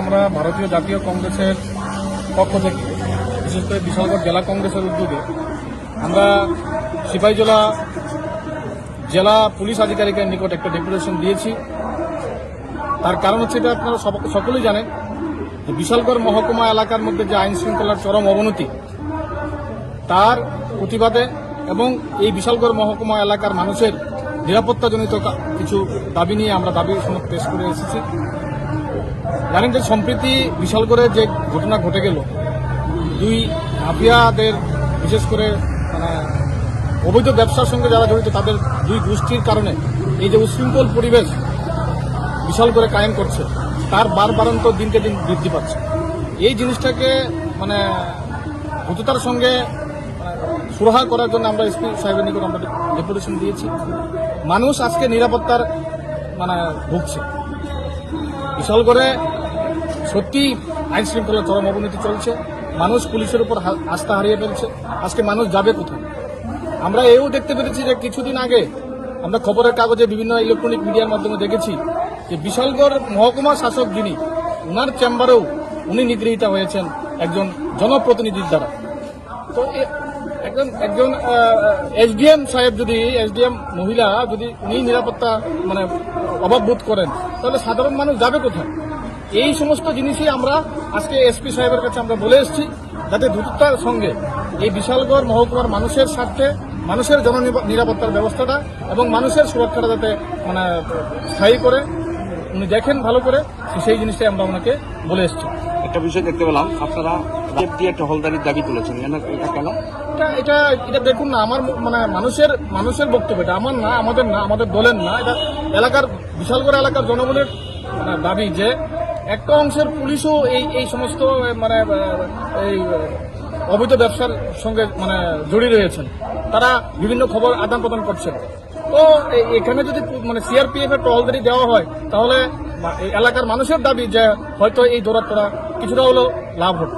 আমরা ভারতীয় জাতীয় কংগ্রেসের পক্ষ থেকে বিশেষ করে বিশালগড় জেলা কংগ্রেসের উদ্যোগে আমরা সিপাহীজলা জেলা পুলিশ আধিকারিকের নিকট একটা ডেপুটেশন দিয়েছি। তার কারণ হচ্ছে এটা আপনারা সকলেই জানেন যে বিশালগড় মহকুমা এলাকার মধ্যে যে আইন শৃঙ্খলার চরম অবনতি, তার প্রতিবাদে এবং এই বিশালগড় মহকুমা এলাকার মানুষের নিরাপত্তাজনিত কিছু দাবি নিয়ে আমরা দাবি সনদ পেশ করে এসেছি। জানেন যে সম্প্রতি বিশালগড়ে যে ঘটনা ঘটে গেল, দুই মাফিয়াদের বিশেষ করে অবৈধ ব্যবসার সঙ্গে যারা জড়িত তাদের দুই গোষ্ঠীর কারণে এই যে উশৃঙ্খল পরিবেশ বিশালগড়ে কায়েম করছে, তার বারবারন্ত দিনকে দিন বৃদ্ধি পাচ্ছে। এই জিনিসটাকে দ্রুততার সঙ্গে সুরাহা করার জন্য আমরা এসপি সাহেবের নিকট আমরা ডেপুটেশন দিয়েছি। মানুষ আজকে নিরাপত্তার ভুগছে। বিশালগড়ে সত্যি আইন শৃঙ্খলার চরম অবনতি চলছে, মানুষ পুলিশের উপর আস্থা হারিয়ে ফেলছে। আজকে মানুষ যাবে কোথায়? আমরা এও দেখতে পেরেছি যে কিছুদিন আগে আমরা খবরের কাগজে বিভিন্ন ইলেকট্রনিক মিডিয়ার মাধ্যমে দেখেছি যে বিশালগড় মহকুমা শাসক যিনি, ওনার চেম্বারেও উনি নিগৃহীতা হয়েছেন একজন জনপ্রতিনিধির দ্বারা। তো একজন এসডিএম সাহেব যদি, এসডিএম মহিলা যদি উনি নিরাপত্তা অভাব বোধ করেন, তাহলে সাধারণ মানুষ যাবে কোথায়? এই সমস্ত জিনিসই আমরা আজকে এসপি সাহেবের কাছে আমরা বলে এসেছি, যাতে দ্রুততার সঙ্গে এই বিশালগড় মহকুমার মানুষের স্বার্থে মানুষের জননিরাপত্তার ব্যবস্থাটা এবং মানুষের সুরক্ষাটা যাতে স্থায়ী করে উনি দেখেন ভালো করে, সেই জিনিসটাই আমরা ওনাকে বলে এসেছি। একটা বিষয় দেখতে পেলাম, আপনারা টহলদারির দাবি তুলেছেন, এটা কেন? এটা দেখুন না, আমার মানুষের বক্তব্য, এটা আমার না, আমাদের না, আমাদের দলের না, এটা এলাকার বিশালগড় এলাকার জনগণের দাবি যে একটা অংশের পুলিশও এই সমস্ত এই অবৈধ ব্যবসার সঙ্গে জড়িয়ে রয়েছেন। তারা বিভিন্ন খবর আদান প্রদান করছেন। তো এখানে যদি সিআরপিএফ এর টহলদারি দেওয়া হয়, তাহলে এলাকার মানুষের দাবি যে হয়তো এই দৌরাত্মটা কিছুটা হলেও লাভ হবে।